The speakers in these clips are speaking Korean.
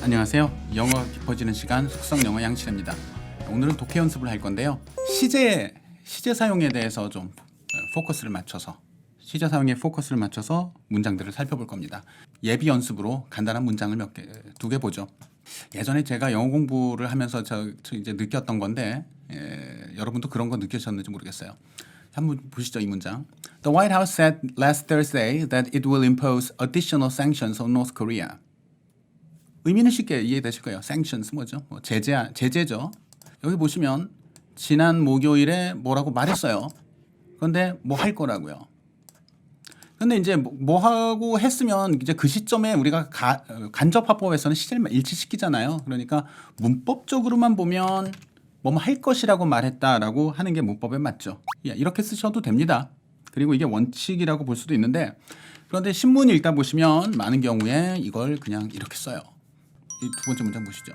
안녕하세요. 영어가 깊어지는 시간 속성영어 양실입니다. 오늘은 독해 연습을 할 건데요. 시제 사용에 대해서 좀 포커스를 맞춰서 시제 사용에 포커스를 맞춰서 문장들을 살펴볼 겁니다. 예비 연습으로 간단한 문장을 두 개 보죠. 예전에 제가 영어 공부를 하면서 저 이제 느꼈던 건데 여러분도 그런 거 느끼셨는지 모르겠어요. 한번 보시죠, 이 문장. The White House said last Thursday that it will impose additional sanctions on North Korea. 의미는 쉽게 이해되실 거예요. sanctions 뭐죠? 제재죠. 여기 보시면 지난 목요일에 뭐라고 말했어요. 그런데 뭐 할 거라고요. 근데 이제 뭐 하고 했으면 이제 그 시점에 우리가 간접화법에서는 시제를 일치시키잖아요. 그러니까 문법적으로만 보면 뭐 할 것이라고 말했다라고 하는 게 문법에 맞죠. 이렇게 쓰셔도 됩니다. 그리고 이게 원칙이라고 볼 수도 있는데, 그런데 신문 읽다 보시면 많은 경우에 이걸 그냥 이렇게 써요. 이 두 번째 문장 보시죠.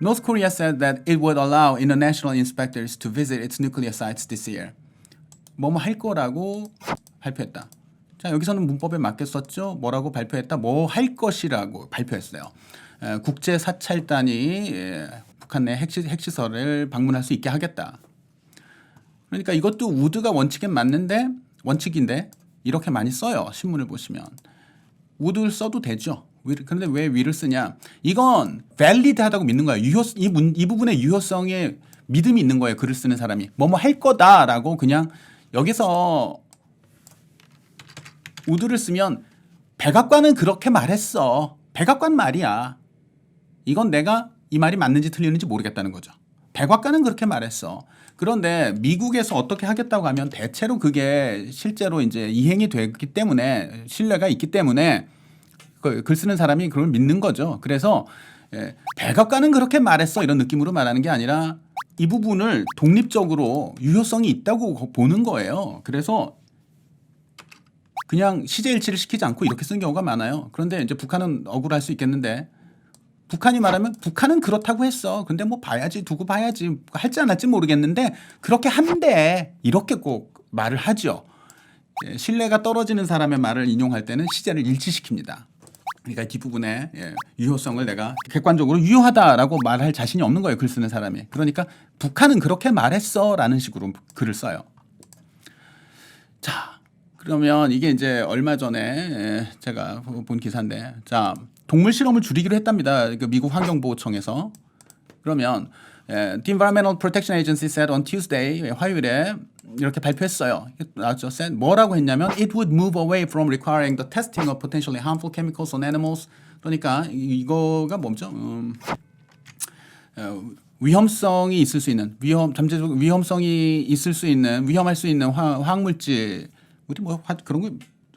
North Korea said that it would allow international inspectors to visit its nuclear sites this year. 뭐 할 거라고 발표했다. 자, 여기서는 문법에 맞게 썼죠. 뭐라고 발표했다? 뭐 할 것이라고 발표했어요. 국제 사찰단이 북한 내 핵시설을 방문할 수 있게 하겠다. 그러니까 이것도 would가 원칙인데 이렇게 많이 써요. 신문을 보시면. would를 써도 되죠. 그런데 왜 will을 쓰냐? 이건 valid하다고 믿는 거예요. 이 부분에 유효성에 믿음이 있는 거예요. 글을 쓰는 사람이. 뭐뭐 할 거다라고 그냥 여기서 would를 쓰면 백악관은 그렇게 말했어. 백악관 말이야. 이건 내가 이 말이 맞는지 틀리는지 모르겠다는 거죠. 백악관은 그렇게 말했어. 그런데 미국에서 어떻게 하겠다고 하면 대체로 그게 실제로 이제 이행이 되기 때문에 신뢰가 있기 때문에 글 쓰는 사람이 그걸 믿는 거죠. 그래서 백악관은 그렇게 말했어 이런 느낌으로 말하는 게 아니라 이 부분을 독립적으로 유효성이 있다고 보는 거예요. 그래서 그냥 시제 일치를 시키지 않고 이렇게 쓰는 경우가 많아요. 그런데 이제 북한은 억울할 수 있겠는데 북한이 말하면 북한은 그렇다고 했어. 근데 뭐 두고 봐야지. 할지 안 할지 모르겠는데 그렇게 한대. 이렇게 꼭 말을 하죠. 신뢰가 떨어지는 사람의 말을 인용할 때는 시제를 일치시킵니다. 그러니까 뒷부분에 유효성을 내가 객관적으로 유효하다라고 말할 자신이 없는 거예요. 글 쓰는 사람이. 그러니까 북한은 그렇게 말했어 라는 식으로 글을 써요. 자, 그러면 이게 이제 얼마 전에 제가 본 기사인데, 자, 동물 실험을 줄이기로 했답니다. 그 미국 환경보호청에서. 그러면 The Environmental Protection Agency said on Tuesday, 화요일에 이렇게 발표했어요. 나왔죠. 뭐라고 했냐면 It would move away from requiring the testing of potentially harmful chemicals on animals. 그러니까 이거가 뭐죠? 위험성이 있을 수 있는 잠재적 위험성이 있을 수 있는 위험할 수 있는 화학물질, 우리 뭐 그런 거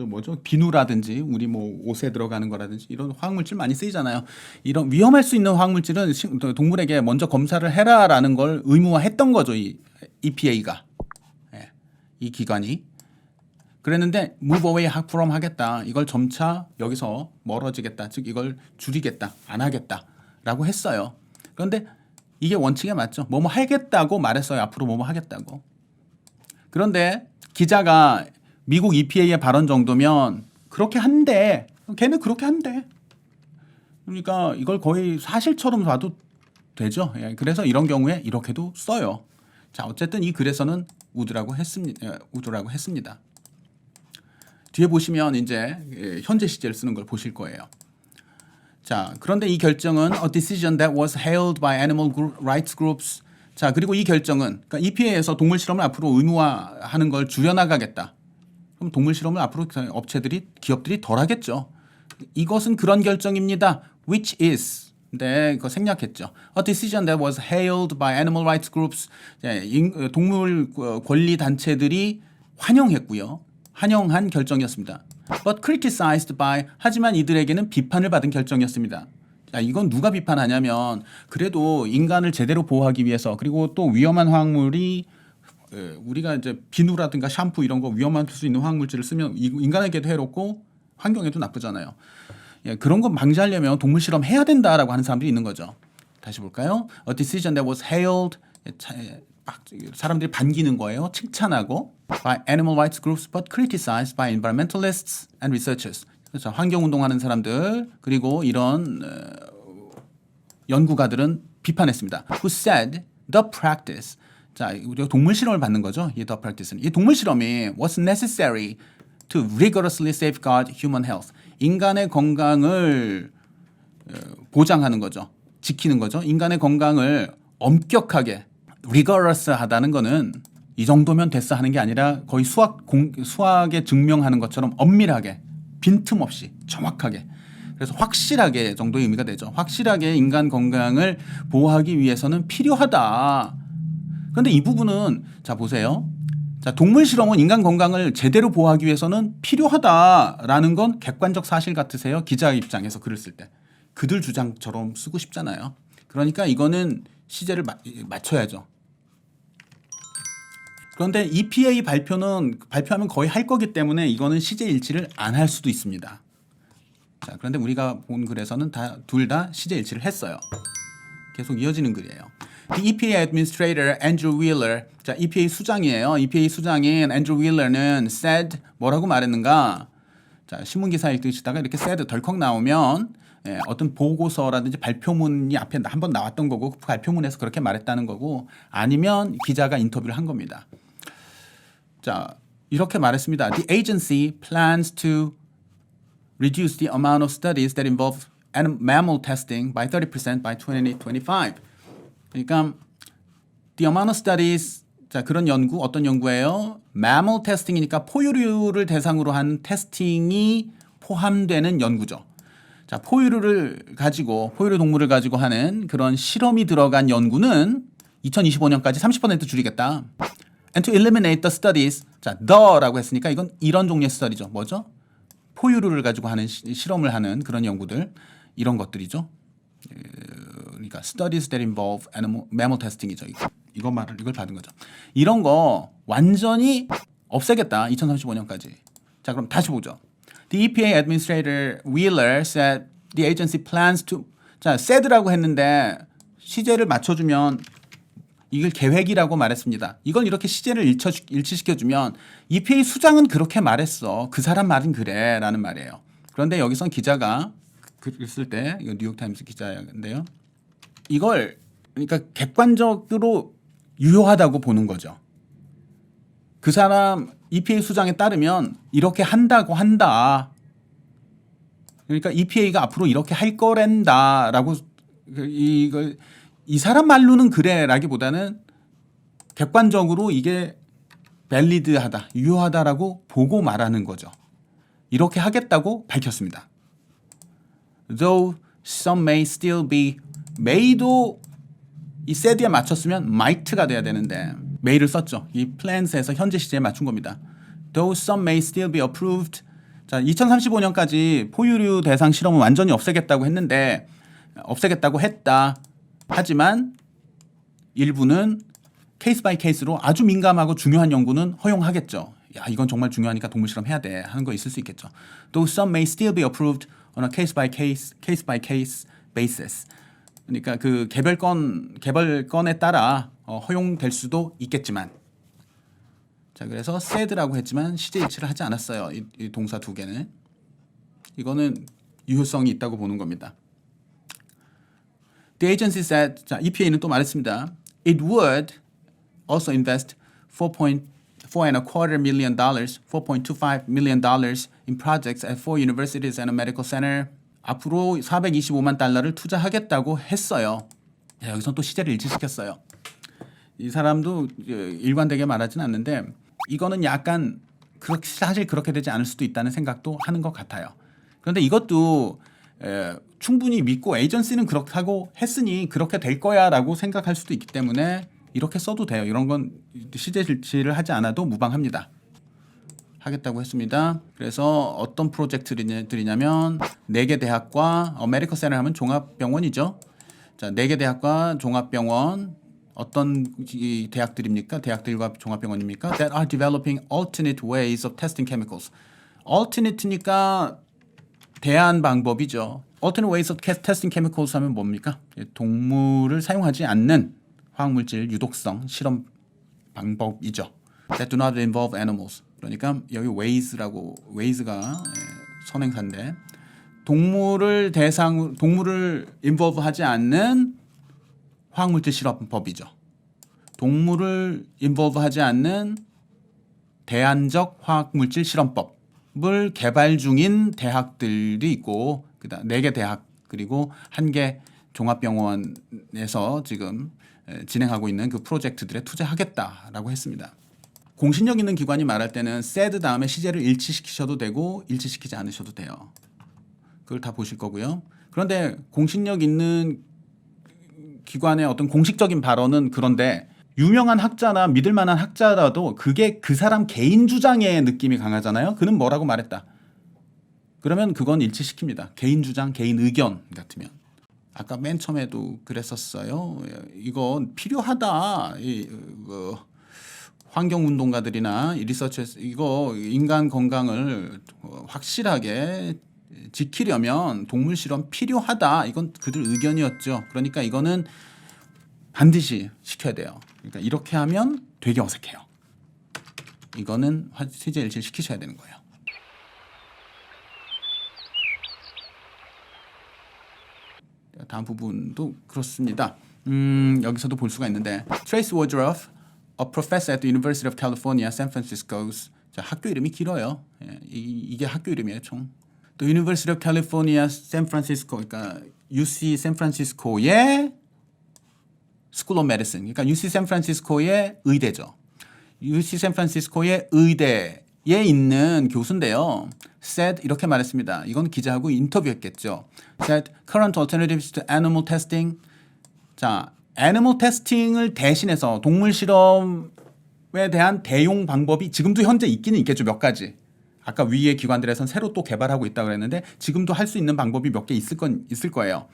뭐죠? 비누라든지 우리 뭐 옷에 들어가는 거라든지 이런 화학물질 많이 쓰이잖아요. 이런 위험할 수 있는 화학물질은 동물에게 먼저 검사를 해라라는 걸 의무화했던 거죠. 이 EPA가. 이 기관이. 그랬는데 move away from 하겠다. 이걸 점차 여기서 멀어지겠다. 즉 이걸 줄이겠다. 안 하겠다라고 했어요. 그런데 이게 원칙에 맞죠. 뭐뭐 하겠다고 말했어요. 앞으로 뭐뭐 하겠다고. 그런데 기자가 미국 EPA의 발언 정도면 그렇게 한대. 걔는 그렇게 한대. 그러니까 이걸 거의 사실처럼 봐도 되죠. 그래서 이런 경우에 이렇게도 써요. 자, 어쨌든 이 글에서는 would라고 했습니다. 뒤에 보시면 이제 현재 시제를 쓰는 걸 보실 거예요. 자, 그런데 이 결정은 a decision that was hailed by animal rights groups. 자, 그리고 이 결정은 그러니까 EPA에서 동물 실험을 앞으로 의무화하는 걸 줄여나가겠다. 그럼 동물 실험을 앞으로 기업들이 덜 하겠죠. 이것은 그런 결정입니다. Which is. 네, 그거 생략했죠. A decision that was hailed by animal rights groups. 동물 권리 단체들이 환영했고요. 환영한 결정이었습니다. But criticized by. 하지만 이들에게는 비판을 받은 결정이었습니다. 자, 이건 누가 비판하냐면 그래도 인간을 제대로 보호하기 위해서 그리고 또 위험한 화학물이 우리가 이제 비누라든가 샴푸 이런 거 위험할 수 있는 화학물질을 쓰면 인간에게도 해롭고 환경에도 나쁘잖아요. 그런 거 방지하려면 동물 실험 해야 된다라고 하는 사람들이 있는 거죠. 다시 볼까요? A decision that was hailed. 사람들이 반기는 거예요. 칭찬하고 by animal rights groups but criticized by environmentalists and researchers. 그렇죠. 환경운동하는 사람들 그리고 이런 연구가들은 비판했습니다. Who said the practice. 자, 우리가 동물 실험을 받는 거죠. 이 the practice는. 이 동물 실험이 was necessary to rigorously safeguard human health. 인간의 건강을 보장하는 거죠. 지키는 거죠. 인간의 건강을 엄격하게 rigorous 하다는 거는 이 정도면 됐어 하는 게 아니라 거의 수학에 증명하는 것처럼 엄밀하게 빈틈없이 정확하게 그래서 확실하게 정도의 의미가 되죠. 확실하게 인간 건강을 보호하기 위해서는 필요하다. 그런데 이 부분은 자 보세요. 자 동물 실험은 인간 건강을 제대로 보호하기 위해서는 필요하다라는 건 객관적 사실 같으세요? 기자 입장에서 글을 쓸 때. 그들 주장처럼 쓰고 싶잖아요. 그러니까 이거는 시제를 맞춰야죠. 그런데 EPA 발표하면 거의 할 거기 때문에 이거는 시제 일치를 안 할 수도 있습니다. 자, 그런데 우리가 본 글에서는 둘 다 시제 일치를 했어요. 계속 이어지는 글이에요. The EPA Administrator Andrew Wheeler, 자 EPA 수장이에요. EPA 수장인 Andrew Wheeler는 said 뭐라고 말했는가? 자 신문 기사 읽으시다가 이렇게 said 덜컥 나오면 어떤 보고서라든지 발표문이 앞에 한번 나왔던 거고 그 발표문에서 그렇게 말했다는 거고 아니면 기자가 인터뷰를 한 겁니다. 자 이렇게 말했습니다. The agency plans to reduce the amount of studies that involve mammal testing by 30% by 2025. 그러니까 the amount of studies 자 그런 연구 어떤 연구예요? mammal testing이니까 포유류를 대상으로 한 테스팅이 포함되는 연구죠. 자 포유류 동물을 가지고 하는 그런 실험이 들어간 연구는 2025년까지 30% 줄이겠다. And to eliminate the studies. 자 the라고 했으니까 이건 이런 종류의 스터디죠. 뭐죠? 포유류를 가지고 하는 실험을 하는 그런 연구들 이런 것들이죠. 그러니까 studies that involve mammal testing이죠. 이걸 받은 거죠. 이런 거 완전히 없애겠다. 2035년까지. 자 그럼 다시 보죠. The EPA Administrator Wheeler said the agency plans to 자 said라고 했는데 시제를 맞춰주면 이걸 계획이라고 말했습니다. 이걸 이렇게 시제를 일치시켜주면 EPA 수장은 그렇게 말했어. 그 사람 말은 그래 라는 말이에요. 그런데 여기선 기자가 글을 쓸 때 이거 뉴욕타임스 기자인데요. 이걸 그러니까 객관적으로 유효하다고 보는 거죠. 그 사람 EPA 수장에 따르면 이렇게 한다. 그러니까 EPA가 앞으로 이렇게 할 거란다라고 이걸 이 사람 말로는 그래라기보다는 객관적으로 이게 밸리드하다, 유효하다라고 보고 말하는 거죠. 이렇게 하겠다고 밝혔습니다. Though some may still be may도 이 said에 맞췄으면 might가 돼야 되는데 may를 썼죠. 이 plans에서 현재 시제에 맞춘 겁니다. Though some may still be approved. 자, 2035년까지 포유류 대상 실험은 완전히 없애겠다고 했다. 하지만 일부는 케이스 바이 케이스로 아주 민감하고 중요한 연구는 허용하겠죠. 야, 이건 정말 중요하니까 동물 실험 해야 돼 하는 거 있을 수 있겠죠. Though some may still be approved on a case by case basis. 그러니까 그 개별건에 따라 허용될 수도 있겠지만. 자, 그래서 said라고 했지만 시제 일치를 하지 않았어요. 이 동사 두 개는. 이거는 유효성이 있다고 보는 겁니다. The agency said, 자, EPA는 또 말했습니다. It would also invest $4.25 million in projects at 4 universities and a medical center. 앞으로 $425만 투자하겠다고 했어요. 자, 여기서 또 시제를 일치시켰어요. 이 사람도 일관되게 말하진 않는데 이거는 약간 사실 그렇게 되지 않을 수도 있다는 생각도 하는 것 같아요. 그런데 이것도 충분히 믿고 에이전시는 그렇게 하고 했으니 그렇게 될 거야라고 생각할 수도 있기 때문에 이렇게 써도 돼요. 이런 건 시제 일치를 하지 않아도 무방합니다. 하겠다고 했습니다. 그래서 어떤 프로젝트들이냐면 4개 대학과 메디컬 센터 하면 종합병원이죠. 자, 4개 대학과 종합병원 어떤 대학들입니까? 대학들과 종합병원입니까? That are developing alternate ways of testing chemicals. Alternate니까 대안 방법이죠. Alternate ways of testing chemicals 하면 뭡니까? 동물을 사용하지 않는 화학물질 유독성 실험 방법이죠. That do not involve animals. 그러니까 여기 ways가 선행사인데 동물을 인볼브하지 않는 화학물질 실험법이죠. 동물을 인볼브하지 않는 대안적 화학물질 실험법을 개발 중인 대학들이 있고, 그다음 4개 대학 그리고 1개 종합병원에서 지금 진행하고 있는 그 프로젝트들에 투자하겠다라고 했습니다. 공신력 있는 기관이 말할 때는 said 다음에 시제를 일치시키셔도 되고 일치시키지 않으셔도 돼요. 그걸 다 보실 거고요. 그런데 공신력 있는 기관의 어떤 공식적인 발언은 그런데 유명한 학자나 믿을 만한 학자라도 그게 그 사람 개인 주장의 느낌이 강하잖아요. 그는 뭐라고 말했다. 그러면 그건 일치시킵니다. 개인 주장, 개인 의견 같으면. 아까 맨 처음에도 그랬었어요. 이건 필요하다. 환경운동가들이나 리서치에서 이거 인간 건강을 확실하게 지키려면 동물 실험 필요하다. 이건 그들 의견이었죠. 그러니까 이거는 반드시 시켜야 돼요. 그러니까 이렇게 하면 되게 어색해요. 이거는 시제 일치를 시키셔야 되는 거예요. 다음 부분도 그렇습니다. 여기서도 볼 수가 있는데 Trace Woodruff, a professor at the University of California, San Francisco's 학교 이름이 길어요. 이게 학교 이름이에요, 총. The University of California, San Francisco, 그러니까 UC 샌프란시스코의 School of Medicine, 그러니까 UC 샌프란시스코의 의대죠. UC 샌프란시스코의 의대에 있는 교수인데요. said 이렇게 말했습니다. 이건 기자하고 인터뷰했겠죠. said current alternatives to animal testing. 자, 애니멀 테스팅을 대신해서 동물 실험에 대한 대용 방법이 지금도 현재 있기는 있겠죠. 몇 가지. 아까 위의 기관들에선 새로 또 개발하고 있다고 그랬는데 지금도 할 수 있는 방법이 몇 개 있을 거예요.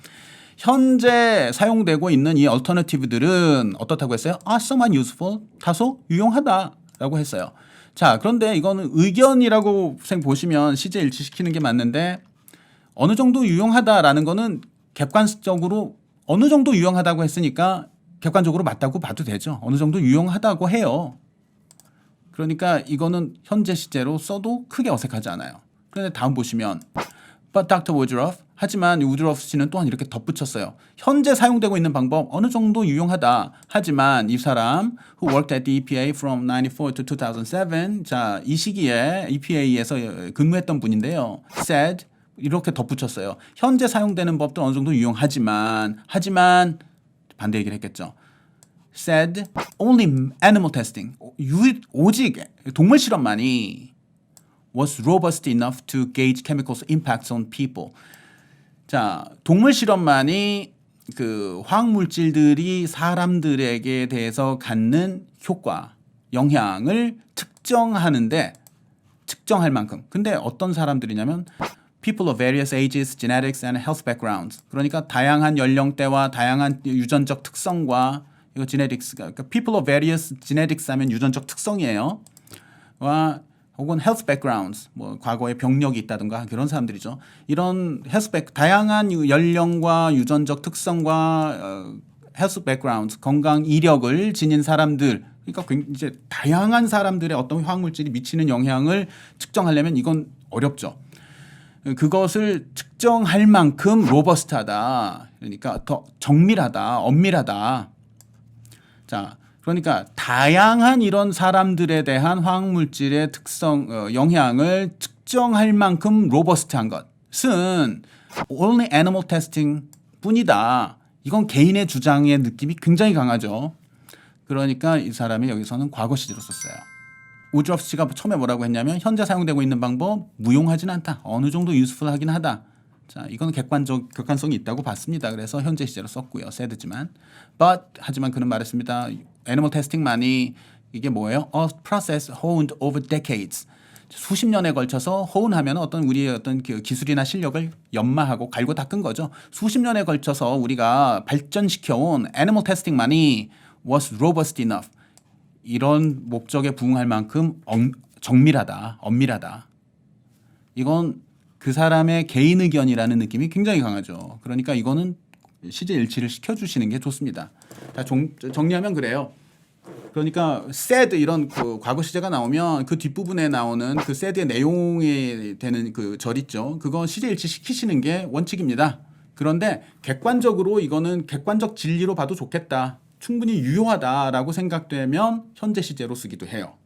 현재 사용되고 있는 이 얼터너티브들은 어떻다고 했어요? somewhat useful, 다소 유용하다라고 했어요. 자, 그런데 이거는 의견이라고 보시면 시제 일치시키는 게 맞는데 어느 정도 유용하다라는 거는 객관적으로 어느 정도 유용하다고 했으니까 객관적으로 맞다고 봐도 되죠. 어느 정도 유용하다고 해요. 그러니까 이거는 현재 시제로 써도 크게 어색하지 않아요. 그런데 다음 보시면 But Dr. Woodruff, 하지만 우드러프 씨는 또한 이렇게 덧붙였어요. 현재 사용되고 있는 방법 어느 정도 유용하다. 하지만 이 사람 who worked at the EPA from 94 to 2007, 자, 이 시기에 EPA에서 근무했던 분인데요. said 이렇게 덧붙였어요. 현재 사용되는 법도 어느 정도 유용하지만 반대 얘기를 했겠죠. said only animal testing, 오직 동물 실험만이 was robust enough to gauge chemicals impacts on people. 자, 동물 실험만이 그 화학물질들이 사람들에게 대해서 갖는 효과, 영향을 측정할 만큼. 근데 어떤 사람들이냐면 people of various ages, genetics and health backgrounds. 그러니까 다양한 연령대와 다양한 유전적 특성과 이거 genetics가 그러니까 people of various genetics 하면 유전적 특성이에요. 와 혹은 health backgrounds, 뭐 과거에 병력이 있다든가 그런 사람들이죠. 이런 다양한 연령과 유전적 특성과 health backgrounds, 건강 이력을 지닌 사람들, 그러니까 이제 다양한 사람들의 어떤 화학물질이 미치는 영향을 측정하려면 이건 어렵죠. 그것을 측정할 만큼 로버스트하다, 그러니까 더 정밀하다, 엄밀하다. 자. 그러니까 다양한 이런 사람들에 대한 화학물질의 특성, 영향을 측정할 만큼 로버스트한 것은 only animal testing 뿐이다. 이건 개인의 주장의 느낌이 굉장히 강하죠. 그러니까 이 사람이 여기서는 과거 시제로 썼어요. 우드러프 씨가 처음에 뭐라고 했냐면 현재 사용되고 있는 방법 무용하진 않다. 어느 정도 유스풀하긴 하다. 자, 이건 객관성이 있다고 봤습니다. 그래서 현재 시제로 썼고요. said지만. 하지만 그는 말했습니다. 애니멀 테스팅만이 이게 뭐예요? A process honed over decades. 수십 년에 걸쳐서 호운하면 어떤 우리의 어떤 그 기술이나 실력을 연마하고 갈고 닦은 거죠. 수십 년에 걸쳐서 우리가 발전시켜온 애니멀 테스팅만이 was robust enough. 이런 목적에 부응할 만큼 정밀하다, 엄밀하다. 이건 그 사람의 개인 의견이라는 느낌이 굉장히 강하죠. 그러니까 이거는 시제 일치를 시켜주시는 게 좋습니다. 자, 정리하면 그래요. 그러니까 said 이런 그 과거 시제가 나오면 그 뒷부분에 나오는 그 said의 내용이 되는 그 절 있죠. 그거 시제 일치 시키시는 게 원칙입니다. 그런데 객관적으로 이거는 객관적 진리로 봐도 좋겠다. 충분히 유효하다라고 생각되면 현재 시제로 쓰기도 해요.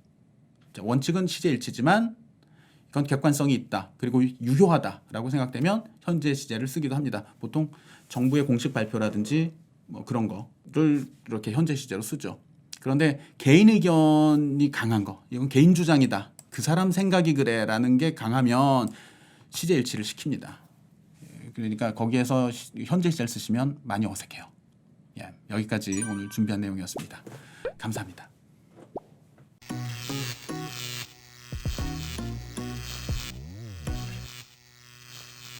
원칙은 시제 일치지만 이건 객관성이 있다. 그리고 유효하다라고 생각되면 현재 시제를 쓰기도 합니다. 보통 정부의 공식 발표라든지 뭐 그런 거를 이렇게 현재 시제로 쓰죠. 그런데 개인 의견이 강한 거, 이건 개인 주장이다. 그 사람 생각이 그래라는 게 강하면 시제 일치를 시킵니다. 그러니까 거기에서 현재 시제를 쓰시면 많이 어색해요. 예, 여기까지 오늘 준비한 내용이었습니다. 감사합니다.